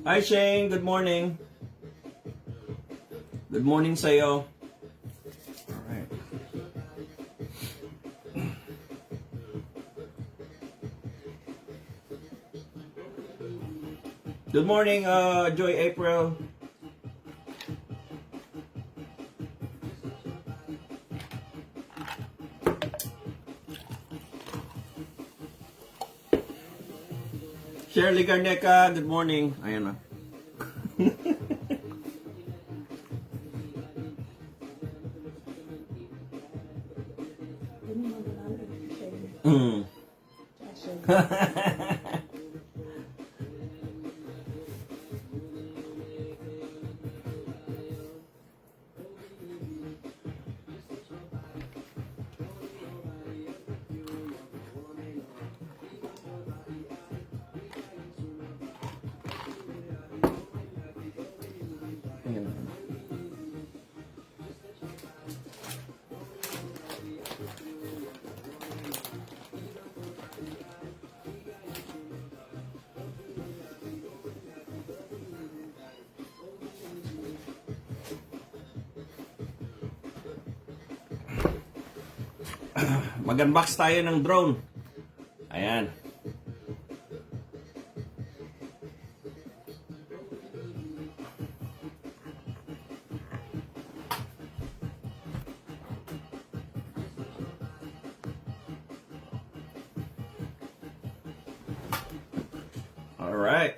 Hi Shane, good morning. Good morning sa'yo. Alright. Good morning, Joy April. Shirley Garneca, good morning. Ayan na. Mm. Mag-unbox tayo ng drone. Ayan. Alright.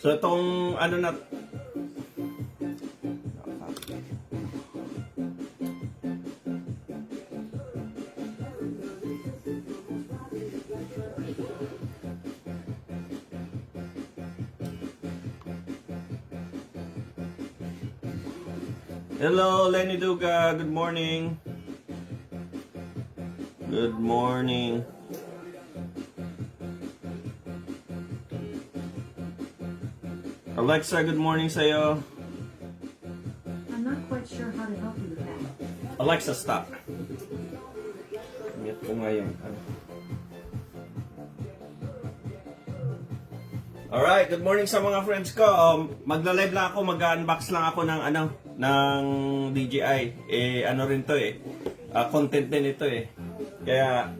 So itong ano na Hello Lenny Duga, good morning. Good morning. Alexa, good morning sa'yo. I'm not quite sure how to help you with that. Alexa, stop. Mute ko ngayon. Alright, good morning sa mga friends ko. Magla-live lang ako, mag-unbox lang ako ng ng DJI. Ano rin to content din ito Kaya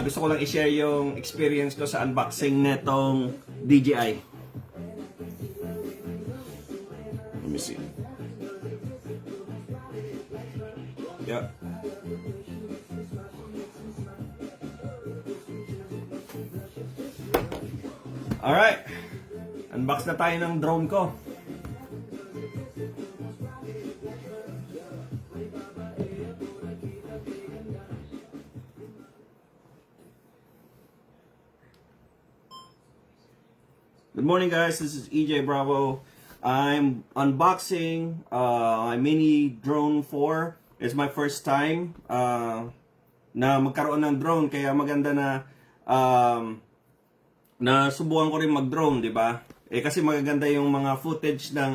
gusto ko lang i-share yung experience ko sa unboxing netong DJI. Let me see. Yeah. Alright. Unbox na tayo ng drone ko. Good morning guys, this is EJ Bravo. I'm unboxing my mini drone 4. It's my first time na magkaroon ng drone, kaya maganda na nasubukan ko rin mag-drone, 'di ba? Kasi magaganda yung mga footage ng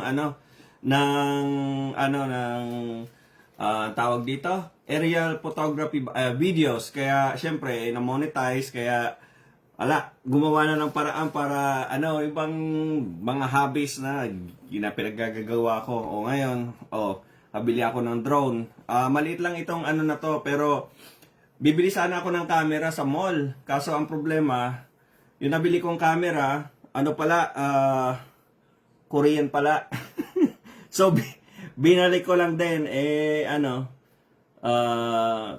tawag dito, aerial photography videos. Kaya syempre na-monetize, kaya gumawa na ng paraan para ibang mga hobbies na pinaggagawa ko. O ngayon, kabili ako ng drone. Maliit lang itong na to, pero bibili sana ako ng camera sa mall. Kaso ang problema, yung nabili kong camera, Korean pala. So, binalik ko lang din,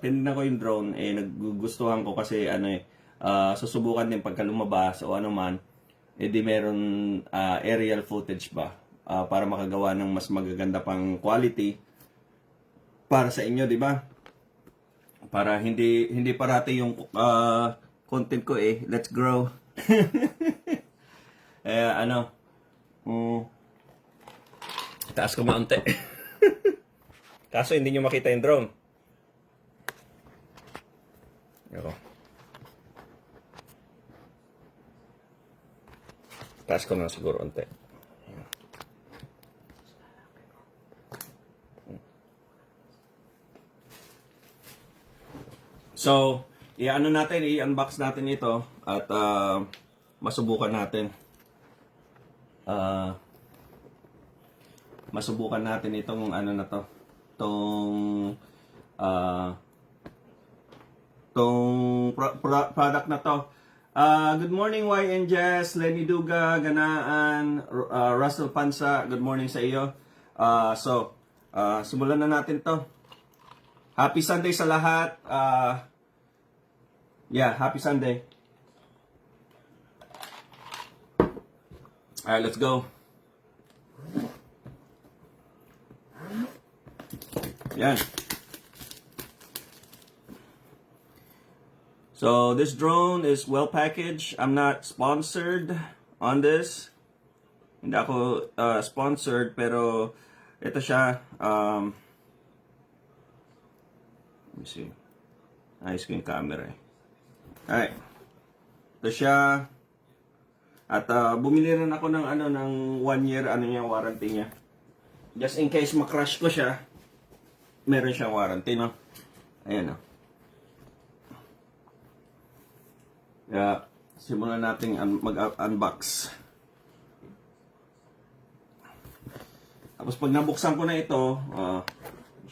tinignan ko yung drone, nagugustuhan ko kasi susubukan din pagka lumabas o ano man, di meron aerial footage ba, para makagawa ng mas magaganda pang quality para sa inyo, di ba? Para hindi parati yung content ko let's grow. Taas ko maunti. Kaso hindi nyo makita yung drone. Taas ko na siguro unti. So, i-unbox natin ito at masubukan natin. Masubukan natin itong ano na to. Product na to. Good morning, YN Jess, Lenny Duga, Ganaan, Russell Pansa. Good morning sa iyo. Simulan na natin to. Happy Sunday sa lahat. Happy Sunday. Alright, let's go. Yan. So, this drone is well packaged. I'm not sponsored on this. Hindi ako sponsored, pero ito siya. Let me see. Ayos ko yung camera eh. Alright. Ito siya. At bumili rin ako ng ng 1 year warranty niya. Just in case ma-crash ko siya, meron siyang warranty, no? Ayan, no? Kaya, simulan natin mag-unbox. Tapos pag nabuksan ko na ito,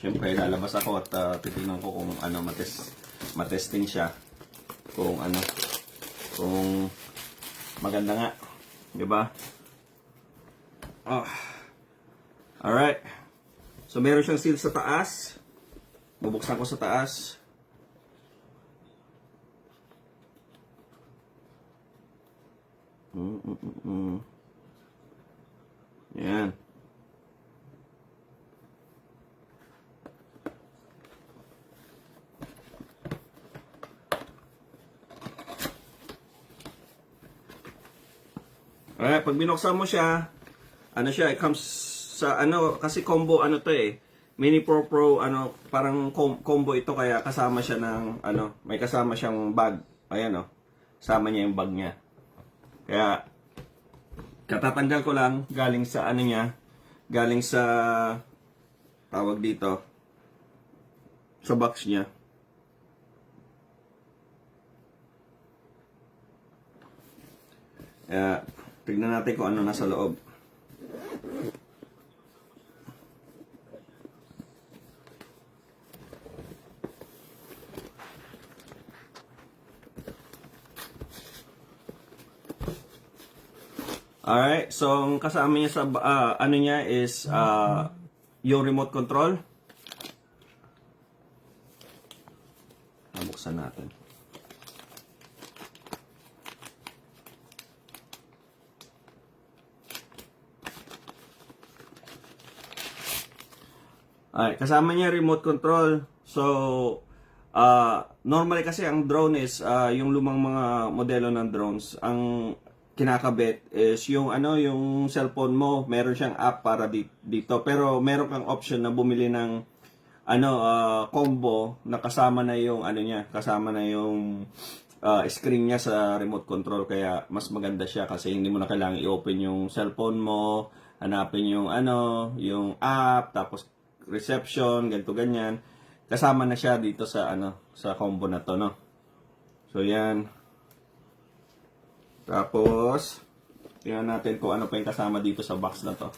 syempre lalabas ako at titingnan ko kung matesting siya. Kung maganda nga. Diba? Alright. So, meron siyang seal sa taas. Bubuksan ko sa taas. Yan. Alright, pag binuksan mo siya, it comes sa kasi combo to eh. Mini Pro, parang combo ito, kaya kasama siya ng may kasama siyang bag. Ayan kasama niya yung bag niya. Kaya katatanggal ko lang galing sa galing sa tawag dito sa box niya. Kaya tignan natin kung ano nasa loob. Alright, so ang kasama niya sa niya is yung remote control. Buksan natin. Alright, kasama niya remote control. So, normally kasi ang drone is yung lumang mga modelo ng drones, ang kinakabit is yung yung cellphone mo, meron siyang app para dito, pero meron kang option na bumili ng combo na kasama na yung kasama na yung screen niya sa remote control, kaya mas maganda siya kasi hindi mo na kailangan i-open yung cellphone mo, hanapin yung yung app, tapos reception, ganito ganyan. Kasama na siya dito sa sa combo na to, no. So yan. Tapos, tingnan natin kung ano pa yung kasama dito sa box na to.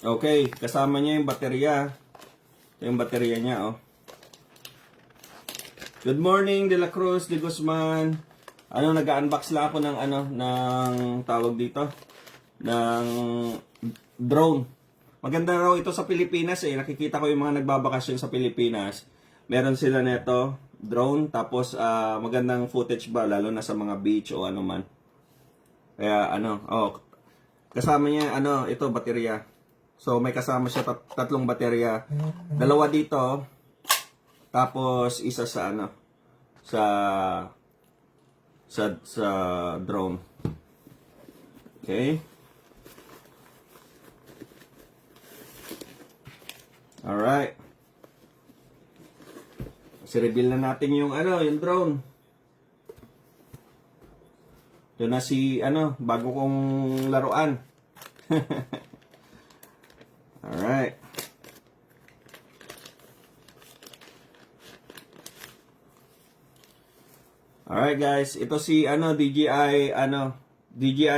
Okay, kasama niya yung baterya. Ito yung baterya niya, Good morning, De La Cruz, De Guzman. Nag-unbox lang ako ng ng tawag dito, ng drone. Maganda raw ito sa Pilipinas eh. Nakikita ko yung mga nagbabakasyon sa Pilipinas. Meron sila neto drone, tapos magandang footage ba, lalo na sa mga beach o ano man. Kaya kasama niya ito baterya. So may kasama siya tatlong baterya. Dalawa dito, tapos isa sa sa drone. Okay? Alright. Kasi reveal na natin yung yung drone. Ito na bago kong laruan. Alright. Alright guys, ito si DJI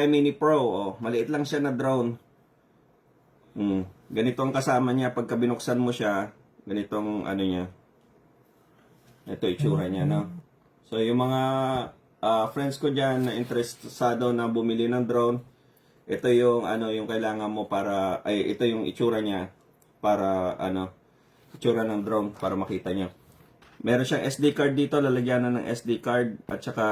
Mini Pro. Oh, maliit lang siya na drone. Ganito ang kasama niya pagka binuksan mo siya. Ganitong niya. Ito itsura niya, no. So yung mga friends ko diyan na interesado na bumili ng drone, ito yung yung kailangan mo para ito yung itsura niya para itsura ng drone para makita niyo. Meron siyang SD card dito, lalagyan na ng SD card at saka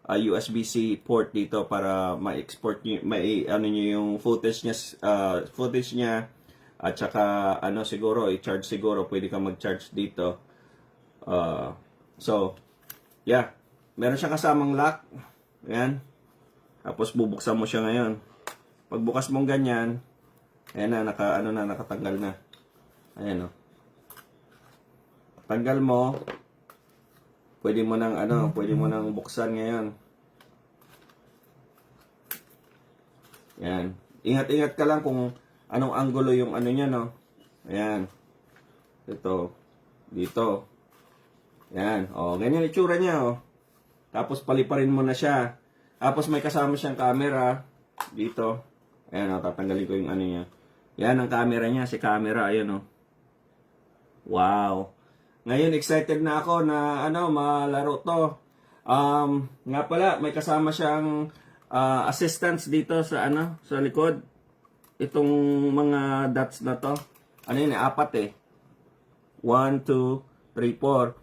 USB-C port dito para ma-export niyo, niyo yung footage niya at saka siguro i-charge siguro, pwede ka mag-charge dito. So, yeah. Meron siyang kasamang lock. Ayan. Tapos bubuksan mo siya ngayon. Pagbukas mong ganyan, ayan na, nakatanggal na. Ayan o. Tanggal mo, pwede mo nang buksan ngayon. Yan. Ingat-ingat ka lang kung anong anggulo yung niya, no. Ayan. Ito. Dito. Yan. O, ganyan itsura niya, o. Tapos paliparin mo na siya. Tapos may kasama siyang camera dito. Ayan, o, tatanggalin ko yung niya. Yan ang camera niya, si camera, ayan, o. Wow. Ngayon, excited na ako na malaro to. Nga pala, may kasama siyang assistants dito sa sa likod. Itong mga dots na to. Yun, 4 eh. 1, 2, 3, 4.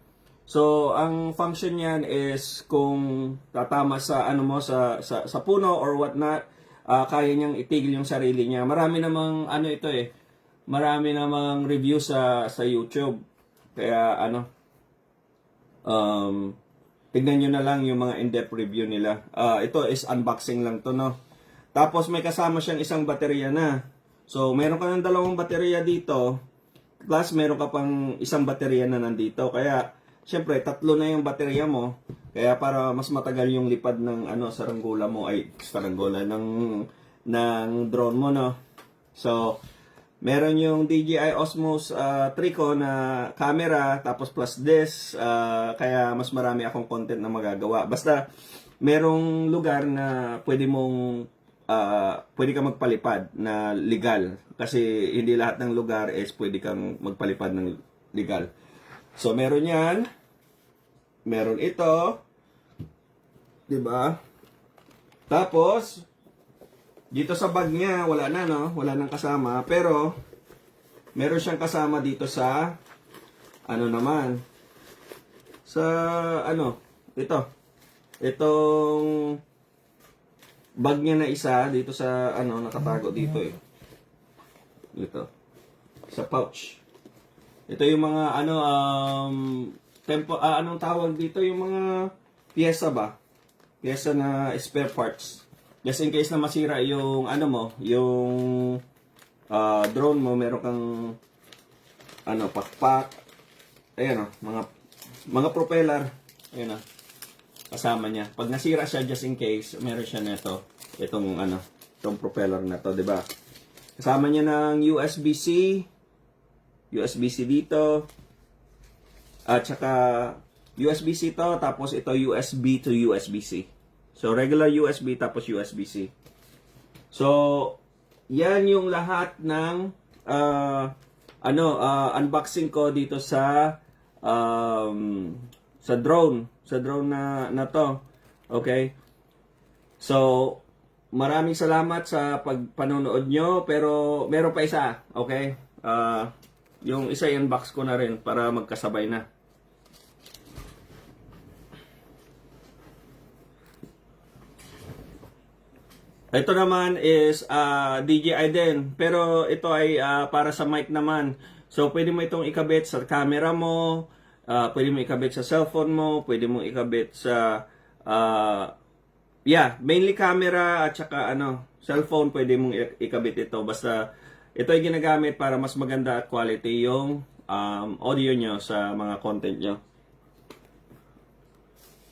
So, ang function niyan is kung tatama sa sa puno or what not, kaya niyang itigil yung sarili niya. Marami namang ito eh. Marami namang review sa YouTube. Kaya tignan nyo na lang yung mga in-depth review nila. Ito is unboxing lang to, no. Tapos may kasama siyang isang baterya na. So meron ka ng 2 baterya dito, plus meron ka pang isang baterya na nandito. Kaya syempre 3 na yung baterya mo. Kaya para mas matagal yung lipad ng saranggola mo, ng drone mo, no. So meron yung DJI Osmos Trico na camera, tapos plus this, kaya mas marami akong content na magagawa. Basta merong lugar na pwede ka magpalipad na legal. Kasi hindi lahat ng lugar is pwede kang magpalipad ng legal. So meron yan. Meron ito. 'Di ba? Tapos dito sa bag niya, wala na, no? Wala nang kasama. Pero, meron siyang kasama dito sa, naman. Sa, ito. Itong bag niya na isa, dito sa, nakatago dito eh. Dito. Sa pouch. Ito yung mga, anong tawag dito? Yung mga pyesa ba? Pyesa na spare parts. Just in case na masira yung yung drone mo, meron kang pakpak. Ayan mga propeller. Ayan kasama niya. Pag nasira siya, just in case, meron siya nito. Itong propeller na to, 'di ba? Kasama niya ng USB-C dito. At saka USB-C to, tapos ito USB to USB-C. So, regular USB tapos USB-C. So, yan yung lahat ng unboxing ko dito sa drone. Sa drone na to. Okay? So, maraming salamat sa pagpanonood nyo. Pero, meron pa isa. Okay? Yung isa i-unbox ko na rin para magkasabay na. Ito naman is DJI din. Pero ito ay para sa mic naman. So, pwede mo itong ikabit sa camera mo. Pwede mo ikabit sa cellphone mo. Pwede mo ikabit sa mainly camera at saka cellphone. Pwede mong ikabit ito. Basta ito ay ginagamit para mas maganda at quality yung audio nyo sa mga content nyo.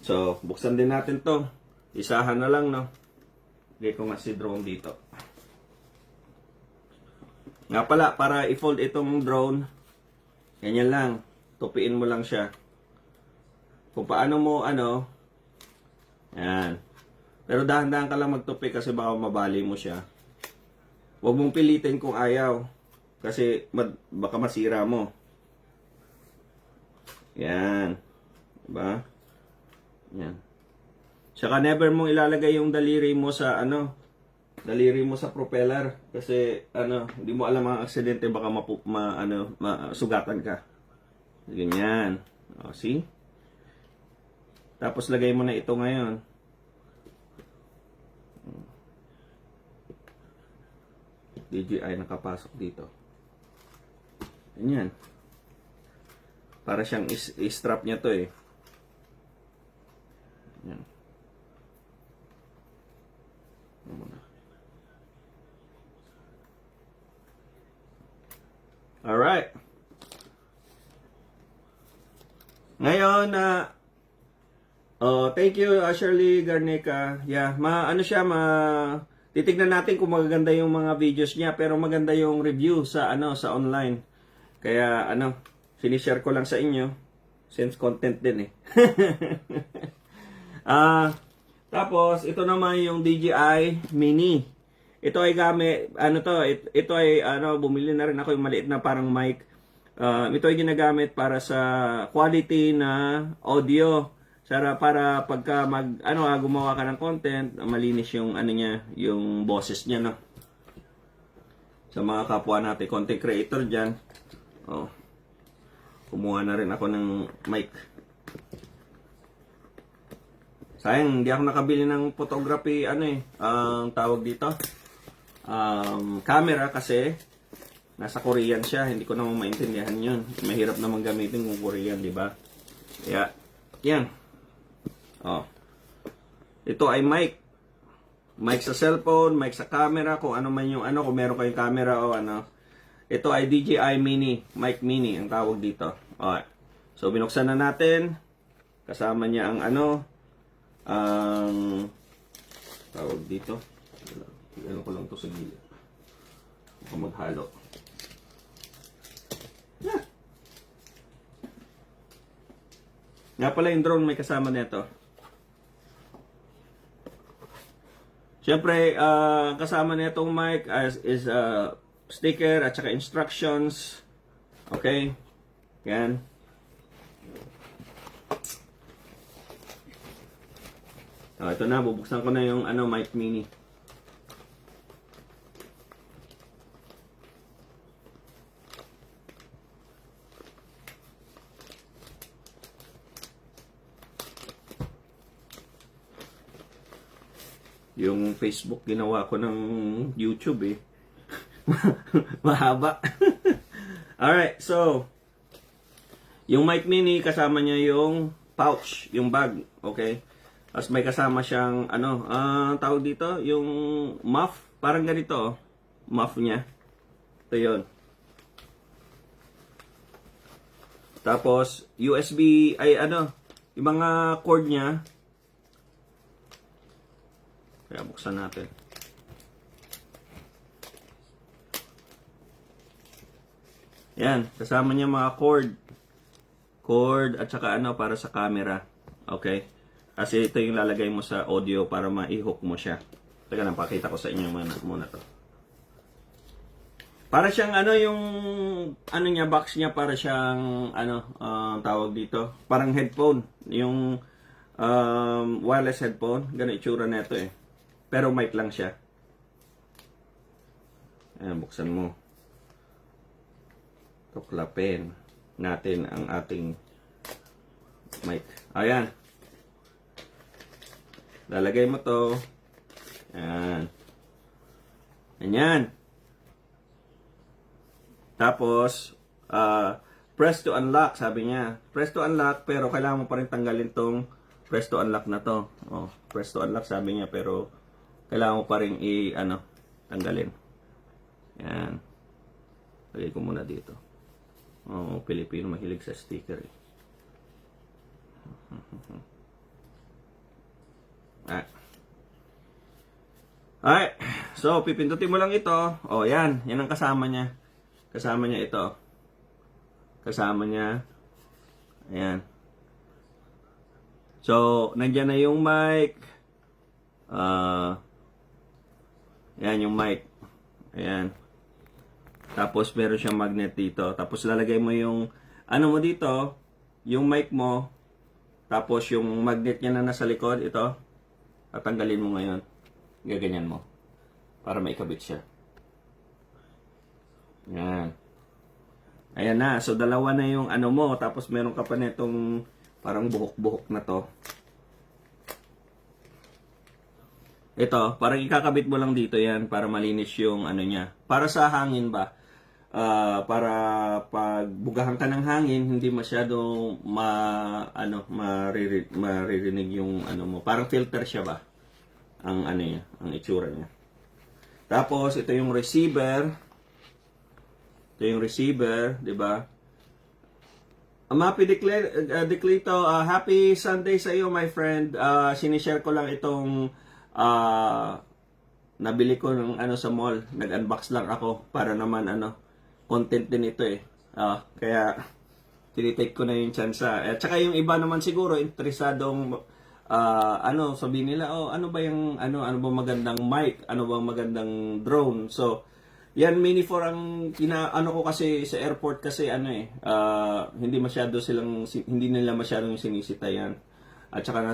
So, buksan din natin to. Isahan na lang, no? Lagay ko nga si drone dito. Nga pala, para i-fold itong drone, ganyan lang. Tupiin mo lang siya. Kung paano mo, Yan. Pero dahan-dahan ka lang magtupi kasi baka mabali mo siya. Huwag mong pilitin kung ayaw. Kasi baka masira mo. Yan. Diba? Yan. Tsaka never mong ilalagay yung daliri mo sa daliri mo sa propeller kasi hindi mo alam ang aksidente baka masugatan ka. Ganyan. O, see? Tapos lagay mo na ito ngayon. DJI nakapasok dito. Ganyan. Para siyang strap niya to eh. Yan. Alright. Ngayon, thank you Shirley Garnica. Yeah, titignan natin kung magaganda yung mga videos niya pero maganda yung review sa sa online. Kaya sinishare ko lang sa inyo since content din eh. Tapos ito naman yung DJI Mini. Ito ay gamit ito ay bumili na rin ako yung maliit na parang mic. Ito ay ginagamit para sa quality na audio. Para pagka gumawa ka ng content, malinis yung niya, yung boses niya, no. Sa mga kapwa natin content creator diyan. Kumuha na rin ako ng mic. Sayang, hindi ako nakabili ng photography, ang tawag dito. Camera kasi nasa Korean siya, hindi ko naman maintindihan yun. Mahirap naman gamitin kung Korean, di ba? Kaya, yan. Ito ay mic. Mic sa cellphone, mic sa camera, kung ano man yung kung meron kayong camera o Ito ay DJI Mini, mic mini ang tawag dito. Okay. So binuksan na natin. Kasama niya ang tawag dito. Ko lang to sa gilid. Baka maghalo. Yeah. Nga pala yung drone may kasama nito. Siyempre, kasama nitong mic is sticker at saka instructions. Okay? Yan. Ito na, bubuksan ko na yung mic mini. Yung Facebook ginawa ko ng YouTube eh. Mahaba. Alright, so yung mic mini kasama niya yung pouch, yung bag, okay? Tapos may kasama siyang tawag dito, yung muff, parang ganito, muff niya. Ito 'yon. Tapos USB ay yung mga cord niya. Kaya buksan natin. Yan, kasama niya mga cord at saka para sa camera. Okay? Kasi ito yung lalagay mo sa audio para ma-hook mo siya. Teka lang, pakita ko sa inyo muna to. Para siyang yung niya, box niya para siyang tawag dito, parang headphone, yung wireless headphone, ganun itsura nito eh. Pero mic lang siya. Ayan, buksan mo. Tuklapin natin ang ating mic. Ayan. Lalagay mo to. Ayan. Ayan. Tapos, press to unlock, sabi niya. Press to unlock, pero kailangan mo pa rin tanggalin tong press to unlock na to. Press to unlock, sabi niya, pero kailangan mo pa rin tanggalin. Yan. Lagay ko muna dito. Pilipino mahilig sa sticker eh. Alright. So, pipindutin mo lang ito. Yan. Yan ang kasama niya. Kasama niya ito. Kasama niya. Ayan. So, nandyan na yung mic. Yan yung mic. Ayan. Tapos, meron siyang magnet dito. Tapos, lalagay mo yung, ano mo dito, yung mic mo. Tapos, yung magnet niya na nasa likod, ito. Tatanggalin mo ngayon. Gaganyan mo. Para maikabit siya. Yan. Ayan na. So, dalawa na yung ano mo. Tapos, meron ka pa netong parang buhok-buhok na to. Ito, parang ikakabit mo lang dito yan para malinis yung ano niya. Para sa hangin ba? Para pag bugahan ka ng hangin, hindi masyado maririnig yung ano mo. Parang filter siya ba? Ang ano niya, ang itsura niya. Tapos, ito yung receiver. Ito yung receiver, di ba? Mapi Declito, happy Sunday sa iyo, my friend. Sinishare ko lang itong nabili ko ng ano sa mall. Nag-unbox lang ako para naman content din ito eh. Kaya tinitake ko na yung chance. At saka yung iba naman siguro interesadong sabihin nila, ano ba yung ano ba magandang mic, ano ba magandang drone. So yan mini for ang ko kasi sa airport kasi hindi nila masyadong sinisita yan. At saka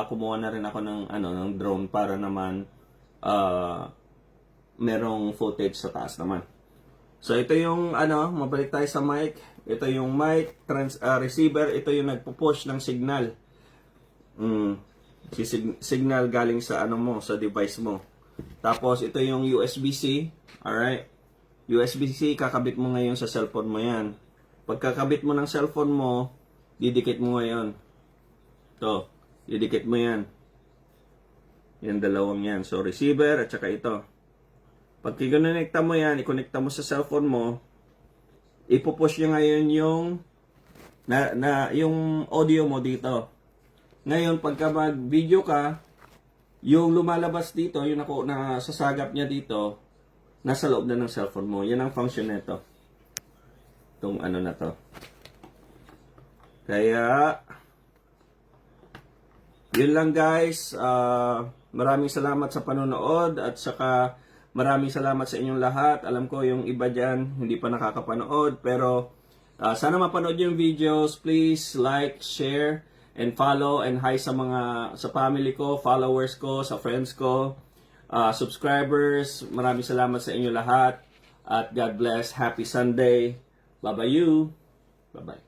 kumuha na rin ako ng drone para naman merong footage sa taas naman. So ito yung mabalik tayo sa mic. Ito yung mic receiver, ito yung nagpo-push ng signal. Signal galing sa sa device mo. Tapos ito yung USB-C. Alright. USB-C, kakabit mo ngayon sa cellphone mo yan. Pagkakabit mo ng cellphone mo, didikit mo ngayon. Ito, didikit mo yan. Yan, dalawang yan. So, receiver at saka ito. Pag kinonekta mo yan, ikonekta mo sa cellphone mo, ipupush nyo ngayon yung yung audio mo dito. Ngayon, pagka mag-video ka, yung lumalabas dito, yung nasasagap niya dito, nasa loob na ng cellphone mo. Yan ang function nito. Itong na to. Kaya, yun lang guys. Maraming salamat sa panonood at saka maraming salamat sa inyong lahat. Alam ko yung iba dyan hindi pa nakakapanood, pero sana mapanood yung videos. Please like, share, and follow, and hi sa family ko, followers ko, sa friends ko, subscribers. Maraming salamat sa inyo lahat. At God bless. Happy Sunday. Bye-bye you. Bye-bye.